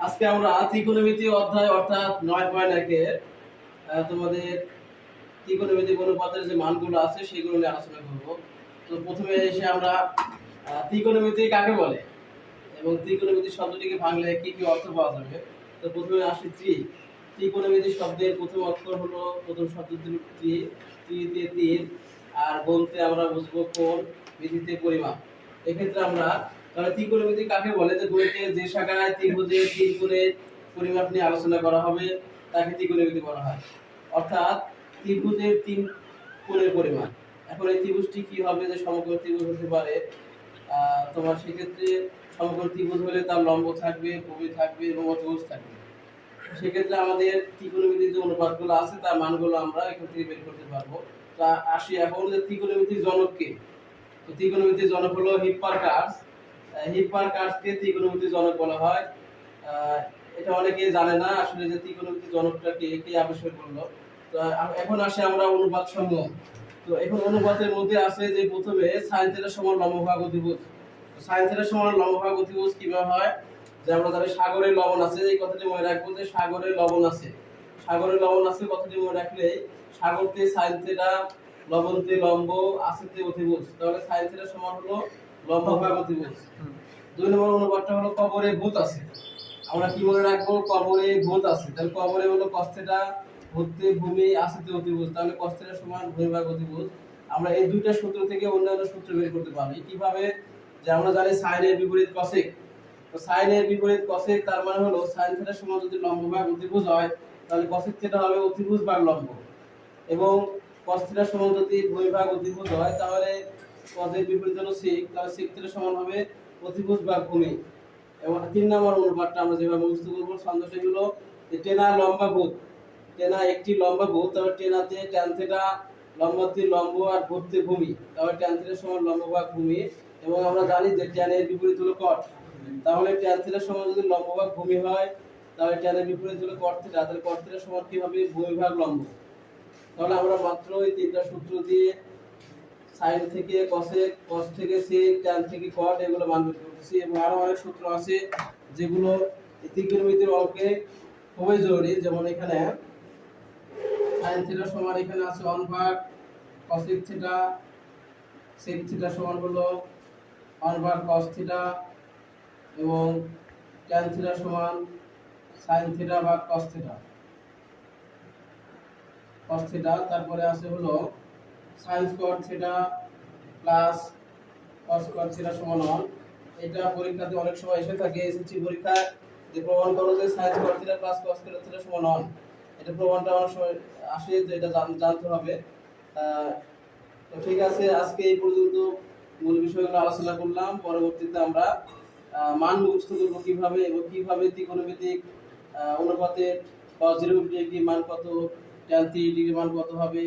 আজকে আমরা ত্রিকোণমিতি অধ্যায় অর্থাৎ 9.1 তোমাদের ত্রিকোণমিতি অনুপাতের যে মানগুলো আছে সেগুলো নিয়ে আলোচনা করব। তো প্রথমে এসে আমরা ত্রিকোণমিতি কাকে বলে এবং ত্রিকোণমিতি শব্দটিকে ভাঙলে কি কি অর্থ পাওয়া যাবে। তো প্রথমে আসি ত্রিকোণমিতি শব্দের প্রথম অক্ষর হলো প্রথম শব্দ ত্রি, ত্রিতে তীর, আর বলতে আমরা বুঝবো কোণ, মিতিতে পরিমাপ। এক্ষেত্রে আমরা তাহলে ত্রিকোণমিতি কাকে বলে, যে গণিতের যে শাখায় ত্রিভুজের তিন কোণের পরিমাপ নিয়ে আলোচনা করা হবে তাকে ত্রিকোণমিতি বলা হয়। অর্থাৎ ত্রিভুজের তিন কোণের পরিমাপ। এখন এই ত্রিভুজটি কি হবে, যে সমকোণ ত্রিভুজ হতে পারে। তোমার সেক্ষেত্রে সমকোণ ত্রিভুজ হলে তার লম্ব থাকবে, ভূমি থাকবে এবং অতিভুজ থাকবে। সেক্ষেত্রে আমাদের ত্রিকোণমিতির যে অনুপাতগুলো আছে তার মানগুলো আমরা এখান থেকে বের করতে পারবো। তা আসি এখন যে ত্রিকোণমিতির জনক কে। তো ত্রিকোণমিতির জনক হলো হিপ্পারকাস। হিপ্পারকাসকে ত্রিকোণমিতির জনক বলা হয়। এটা অনেকে জানে না আসলে যে ত্রিকোণমিতির জনকটা কে আবিষ্কার করলো। তো এখন আসি আমরা অনুপাত সমূহ। তো এখন অনুপাতের মধ্যে আছে যে প্রথমে sin θ সমান লম্বভাগ অতিভুজ। sin θ সমান লম্বভাগ অতিভুজ কিভাবে হয়, যে আমরা জানি সাগরে লবণ আছে, এই কথাটি মনে রাখবো যে সাগরে লবণ আছে। সাগরে লবণ আছে কথাটি মনে রাখলে সাগরতে sin θ, লবণতে লম্ব, আছেতে অতিভুজ, তাহলে sin θ সমান হলো লম্বভাগ অতিভুজ। দুই নম্বর অনুপাতটা হলো কবরে ভূত আছে। আমরা কি মনে রাখবো, কবরে ভূত আছে, তাহলে কবরে হলো cos θ, ভূতে ভূমি, আছেতে অতিভুজ, তাহলে cos θ সমান ভূমি ভাগ অতিভুজ। আমরা এই দুইটা সূত্র থেকে অন্যান্য সূত্র বের করতে পারি। কিভাবে, যে আমরা জানি sin এর বিপরীত cosec। তো sin এর বিপরীত cosec তার মানে হলো sin θ সমান যদি লম্ব ভাগ অতিভুজ হয় তাহলে cosec θ হবে অতিভুজ ভাগ লম্ব, এবং cos θ সমান যদি ভূমি ভাগ অতিভুজ হয় তাহলে cos এর বিপরীত হলো sec, তাহলে sec θ সমান হবে অতিভুজ ভাগ ভূমি। এবং 3 নম্বর অনুপাতটা আমরা যেভাবে মুখস্থ করব, ছন্দটি হলো যে টেনা লম্বা ভূত। টেনা একটি লম্বা ভূত, তাহলে টেনাতে tan θ, লম্বাতে লম্ব আর ভূতে ভূমি, তাহলে tan θ সমান লম্ব ভাগ ভূমি। এবং আমরা জানি যে tan এর বিপরীত হলো cot, তাহলে tan θ সমান যদি লম্ব ভাগ ভূমি হয় তাহলে tan এর বিপরীত হলো cot θ, তাহলে cot θ সমান কি হবে, ভূমি ভাগ লম্ব। তাহলে আমরা মাত্র এই তিনটা সূত্র দিয়ে sin থেকে cosec, cos থেকে sec, tan থেকে cot এগুলো মান বের করতেছি। এবং আরো অনেক সূত্র আছে যেগুলো ত্রিকোণমিতির অঙ্কে খুবই জরুরি। যেমন এখানে sin θ সমান এখানে আছে 1 ভাগ cosec θ, sec θ সমান হলো 1 ভাগ cos θ, এবং tan θ সমান sin θ ভাগ cos θ। তারপরে আছে হলো sin cot θ plus cos cot θ সমান 1। এটা পরীক্ষাতে অনেক সময় এসে থাকে, এসএসসি পরীক্ষায় যে প্রমাণ করো যে sin cot θ plus cos cot θ সমান 1, এটা প্রমাণটা অনেক সময় আসে, তো এটা জানতে হবে। তো ঠিক আছে, আজকে এই পর্যন্ত মূল বিষয়গুলো আলোচনা করলাম। পরবর্তীতে আমরা মান মুখস্থ করব কিভাবে, এবং কিভাবে ত্রিকোণমিতিক অনুপাতের cos 0 ডিগ্রি মান কত, tan 3 ডিগ্রি মান কত হবে,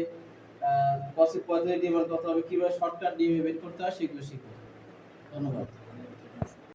cos 45 ডিগ্রি মান কত হবে, কিভাবে শর্টকাট দিয়ে বের করতে হয় সেগুলো শিখব। ধন্যবাদ।